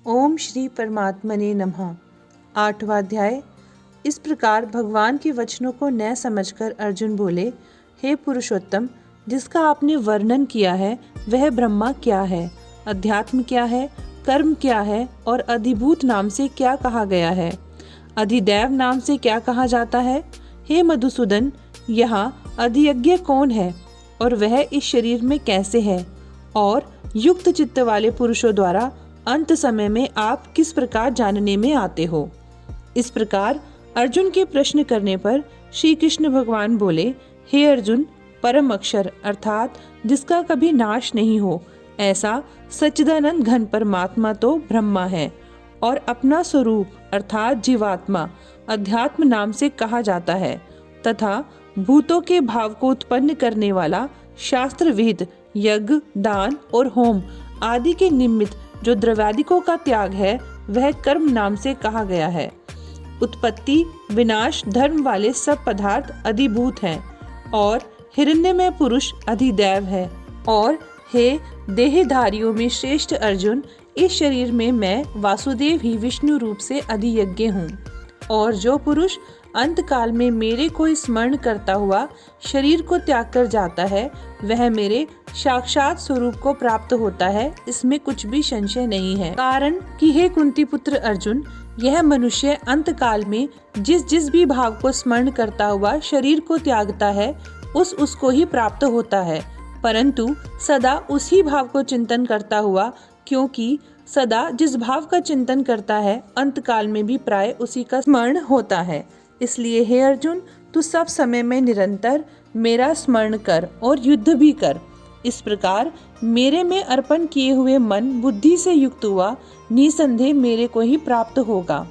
ओम श्री परमात्मने नमः। 8वां अध्याय। इस प्रकार भगवान के वचनों को न समझकर अर्जुन बोले, हे पुरुषोत्तम, जिसका आपने वर्णन किया है वह ब्रह्मा क्या है, अध्यात्म क्या है, कर्म क्या है और अधिभूत नाम से क्या कहा गया है, अधिदैव नाम से क्या कहा जाता है। हे मधुसूदन, यहाँ अधियज्ञ कौन है और वह इस शरीर में कैसे है, और युक्त चित्त वाले पुरुषों द्वारा अंत समय में आप किस प्रकार जानने में आते हो। इस प्रकार अर्जुन के प्रश्न करने पर श्री कृष्ण भगवान बोले, हे अर्जुन, परम अक्षर अर्थात जिसका कभी नाश नहीं हो, ऐसा सच्चिदानंद घन परमात्मा तो ब्रह्मा है, और अपना स्वरूप अर्थात जीवात्मा अध्यात्म नाम से कहा जाता है, तथा भूतों के भाव को उत्पन्न करने वाला शास्त्र विहित यज्ञ, दान और होम आदि के निमित्त जो द्रव्यादिकों का त्याग है वह कर्म नाम से कहा गया है। उत्पत्ति विनाश धर्म वाले सब पदार्थ अधिभूत हैं, और हिरण्यमय पुरुष अधिदैव है। और हे देहधारियों में श्रेष्ठ अर्जुन, इस शरीर में मैं वासुदेव ही विष्णु रूप से अधियज्ञ हूँ। और जो पुरुष अंत काल में मेरे को स्मरण करता हुआ शरीर को त्याग कर जाता है वह मेरे साक्षात स्वरूप को प्राप्त होता है, इसमें कुछ भी संशय नहीं है। कारण कि हे कुंती पुत्र अर्जुन, यह मनुष्य अंत काल में जिस जिस भी भाव को स्मरण करता हुआ शरीर को त्यागता है उसको ही प्राप्त होता है, परंतु सदा उसी भाव को चिंतन करता हुआ, क्योंकि सदा जिस भाव का चिंतन करता है अंत काल में भी प्राय उसी का स्मरण होता है। इसलिए हे अर्जुन, तू सब समय में निरंतर मेरा स्मरण कर और युद्ध भी कर। इस प्रकार मेरे में अर्पण किए हुए मन बुद्धि से युक्त हुआ निसंदेह मेरे को ही प्राप्त होगा।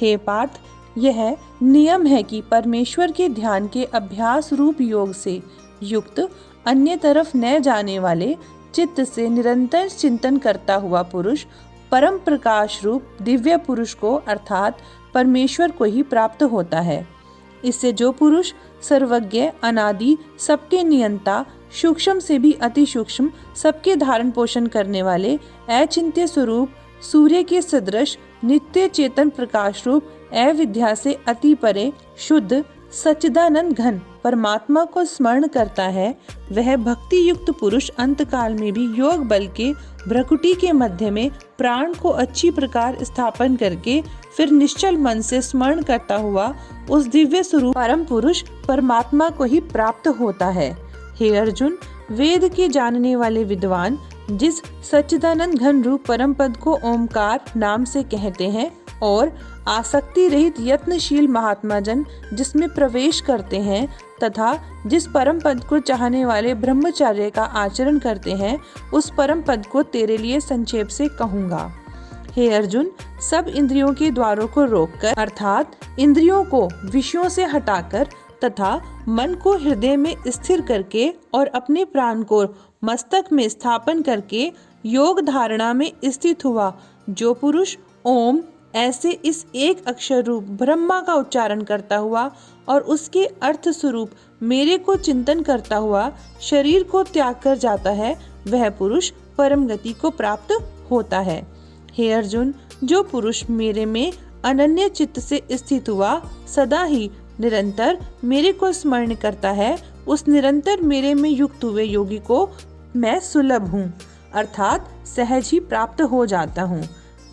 हे पार्थ, यह नियम है कि परमेश्वर के ध्यान के अभ्यास रूप योग से युक्त अन्य तरफ न जाने वाले चित्त से निरंतर चिंतन करता हुआ पुरुष परम प्रकाश रूप दिव्य पुरुष को अर्थात परमेश्वर को ही प्राप्त होता है। इससे जो पुरुष सर्वज्ञ अनादि सबके नियंता सूक्ष्म से भी अति सूक्ष्म सबके धारण पोषण करने वाले अचिंत्य स्वरूप सूर्य के सदृश नित्य चेतन प्रकाश रूप अविद्या से अति परे शुद्ध सच्चिदानंद घन परमात्मा को स्मरण करता है, वह भक्ति युक्त पुरुष अंत काल में भी योग बल के भ्रकुटी के मध्य में प्राण को अच्छी प्रकार स्थापन करके फिर निश्चल मन से स्मरण करता हुआ उस दिव्य स्वरूप परम पुरुष परमात्मा को ही प्राप्त होता है। हे अर्जुन, वेद के जानने वाले विद्वान जिस सच्चिदानंद घन रूप परम पद को ओमकार नाम से कहते हैं, और आसक्ति रहित यत्नशील महात्मा जन जिसमें प्रवेश करते हैं, तथा जिस परम पद को चाहने वाले ब्रह्मचर्य का आचरण करते हैं, उस परम पद को तेरे लिए संक्षेप से कहूँगा। हे अर्जुन, सब इंद्रियों के द्वारों को रोककर अर्थात इंद्रियों को विषयों से हटाकर तथा मन को हृदय में स्थिर करके और अपने प्राण को मस्तक में स्थापन करके योग धारणा में स्थित हुआ जो पुरुष ओम ऐसे इस एक अक्षर रूप ब्रह्मा का उच्चारण करता हुआ और उसके अर्थ स्वरूप मेरे को चिंतन करता हुआ शरीर को त्याग कर जाता है, वह पुरुष परम गति को प्राप्त होता है। हे अर्जुन, जो पुरुष मेरे में अनन्य चित्त से स्थित हुआ सदा ही निरंतर मेरे को स्मरण करता है, उस निरंतर मेरे में युक्त हुए योगी को मैं सुलभ हूँ अर्थात सहज ही प्राप्त हो जाता हूँ।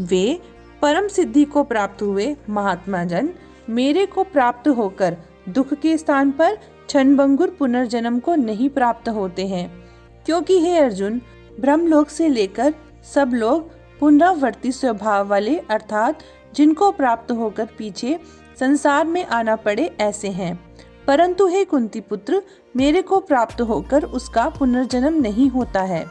वे परम सिद्धि को प्राप्त हुए महात्मा जन मेरे को प्राप्त होकर दुख के स्थान पर क्षणभंगुर पुनर्जन्म को नहीं प्राप्त होते हैं, क्योंकि हे अर्जुन, ब्रह्मलोक से लेकर सब लोग पुनरावर्ती स्वभाव वाले अर्थात जिनको प्राप्त होकर पीछे संसार में आना पड़े ऐसे हैं, परंतु हे कुंती पुत्र, मेरे को प्राप्त होकर उसका पुनर्जन्म नहीं होता है,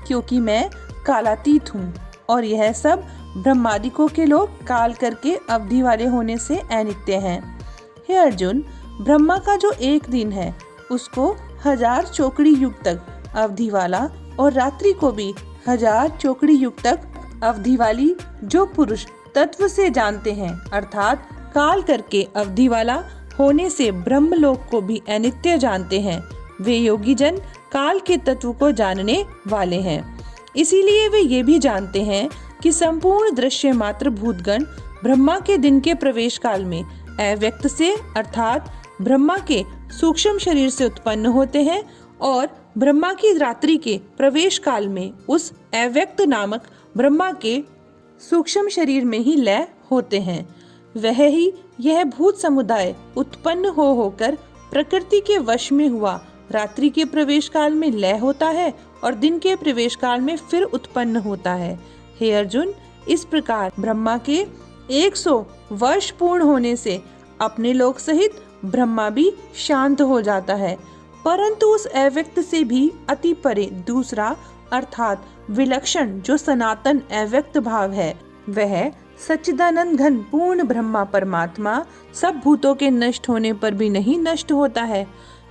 क्योंकि मैं कालातीत हूँ और यह सब ब्रह्मादिकों के लोग काल करके अवधि वाले होने से अनित्य हैं। हे अर्जुन, ब्रह्मा का जो एक दिन है उसको 1000 चौकड़ी युग तक अवधि वाला और रात्रि को भी 1000 चौकड़ी युग तक अवधि वाली जो पुरुष तत्व से जानते हैं अर्थात काल करके अवधि वाला होने से ब्रह्मलोक को भी अनित्य जानते हैं, वे योगी जन काल के तत्व को जानने वाले हैं। इसीलिए वे ये भी जानते हैं कि संपूर्ण दृश्य मात्र भूतगण ब्रह्मा के दिन के प्रवेश काल में अव्यक्त से अर्थात ब्रह्मा के सूक्ष्म शरीर से उत्पन्न होते हैं और ब्रह्मा की रात्रि के प्रवेश काल में उस अव्यक्त नामक ब्रह्मा के सूक्ष्म शरीर में ही लय होते हैं। वह ही यह भूत समुदाय उत्पन्न होकर प्रकृति के वश में हुआ रात्रि के प्रवेश काल में लय होता है और दिन के प्रवेश काल में फिर उत्पन्न होता है। हे अर्जुन, इस प्रकार ब्रह्मा के 100 वर्ष पूर्ण होने से अपने लोक सहित ब्रह्मा भी शांत हो जाता है, परंतु उस अव्यक्त से भी अति परे दूसरा अर्थात विलक्षण जो सनातन अव्यक्त भाव है, वह सच्चिदानंद घन पूर्ण ब्रह्मा परमात्मा सब भूतों के नष्ट होने पर भी नहीं नष्ट होता है।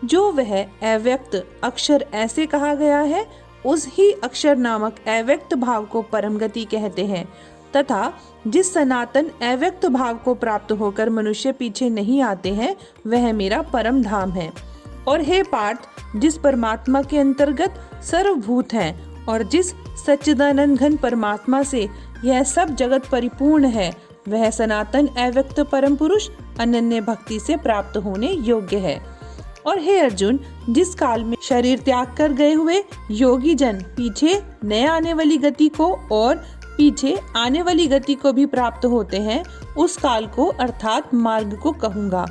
जो वह अव्यक्त अक्षर ऐसे कहा गया है, उस ही अक्षर नामक अव्यक्त भाव को परम गति कहते हैं तथा जिस सनातन अव्यक्त भाव को प्राप्त होकर मनुष्य पीछे नहीं आते हैं, वह मेरा परम धाम है। और हे पार्थ, जिस परमात्मा के अंतर्गत सर्वभूत हैं और जिस सच्चिदानंद घन परमात्मा से यह सब जगत परिपूर्ण है, वह सनातन अव्यक्त परम पुरुष अनन्य भक्ति से प्राप्त होने योग्य है। और हे अर्जुन, जिस काल में शरीर त्याग कर गए हुए योगी जन पीछे नए आने वाली गति को और पीछे आने वाली गति को भी प्राप्त होते हैं, उस काल को अर्थात मार्ग को कहूँगा।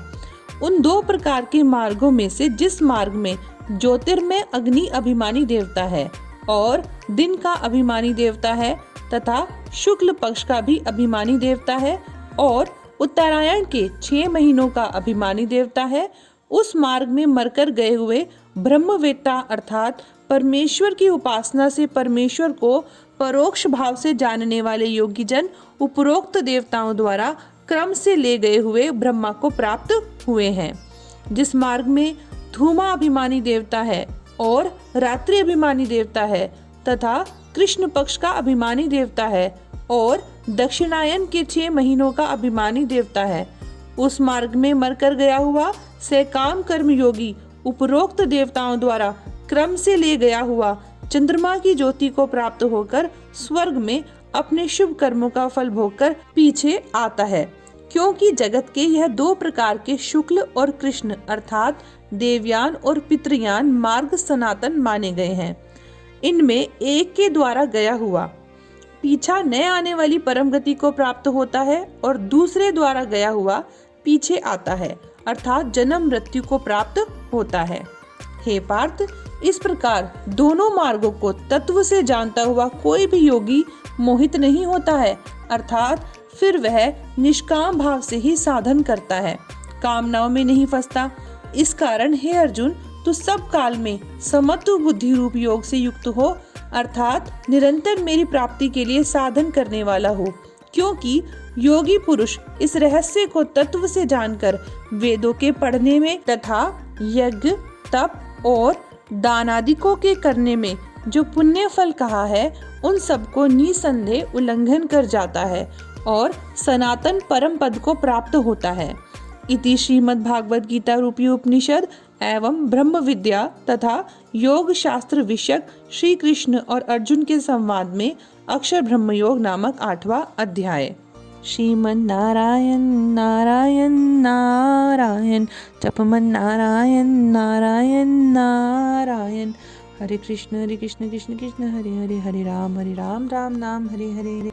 उन 2 प्रकार के मार्गों में से जिस मार्ग में ज्योतिर्मय अग्नि अभिमानी देवता है और दिन का अभिमानी देवता है तथा शुक्ल पक्ष का भी अभिमानी देवता है और उत्तरायण के 6 महीनों का अभिमानी देवता है, उस मार्ग में मरकर गए हुए ब्रह्मवेत्ता अर्थात परमेश्वर की उपासना से परमेश्वर को परोक्ष भाव से जानने वाले योगी जन उपरोक्त देवताओं द्वारा क्रम से ले गए हुए ब्रह्मा को प्राप्त हुए हैं। जिस मार्ग में धूमा अभिमानी देवता है और रात्रि अभिमानी देवता है तथा कृष्ण पक्ष का अभिमानी देवता है और दक्षिणायन के 6 महीनों का अभिमानी देवता है, उस मार्ग में मरकर गया हुआ सकाम कर्म योगी उपरोक्त देवताओं द्वारा क्रम से ले गया हुआ चंद्रमा की ज्योति को प्राप्त होकर स्वर्ग में अपने शुभ कर्मों का फल भोगकर पीछे आता है। क्योंकि जगत के यह 2 प्रकार के शुक्ल और कृष्ण अर्थात देवयान और पितृयान मार्ग सनातन माने गए हैं। इनमें एक के द्वारा गया हुआ पीछा नए आने वाली परम गति को प्राप्त होता है और दूसरे द्वारा गया हुआ पीछे आता है अर्थात जन्म मृत्यु को प्राप्त होता है। हे पार्थ, इस प्रकार दोनों मार्गों को तत्व से जानता हुआ कोई भी योगी मोहित नहीं होता है, अर्थात फिर वह निष्काम भाव से ही साधन करता है, कामनाओं में नहीं फंसता। इस कारण हे अर्जुन, तू सब काल में समत्व बुद्धि रूप योग से युक्त हो अर्थात निरंतर मेरी प्राप्ति के लिए साधन करने वाला हो। क्योंकि योगी पुरुष इस रहस्य को तत्व से जानकर वेदों के पढ़ने में तथा यज्ञ तप और दानादिकों के करने में जो पुण्य फल कहा है, उन सबको निसंदेह उल्लंघन कर जाता है और सनातन परम पद को प्राप्त होता है। इति श्रीमद् भागवत गीता रूपी उपनिषद एवं ब्रह्म विद्या तथा योग शास्त्र विषयक श्री कृष्ण और अर्जुन के संवाद में अक्षर ब्रह्म योग नामक 8वां अध्याय। श्रीमन नारायण नारायण नारायण जपमन नारायण नारायण नारायण। हरे कृष्ण कृष्ण कृष्ण हरे हरे, हरे राम राम नाम हरे हरे।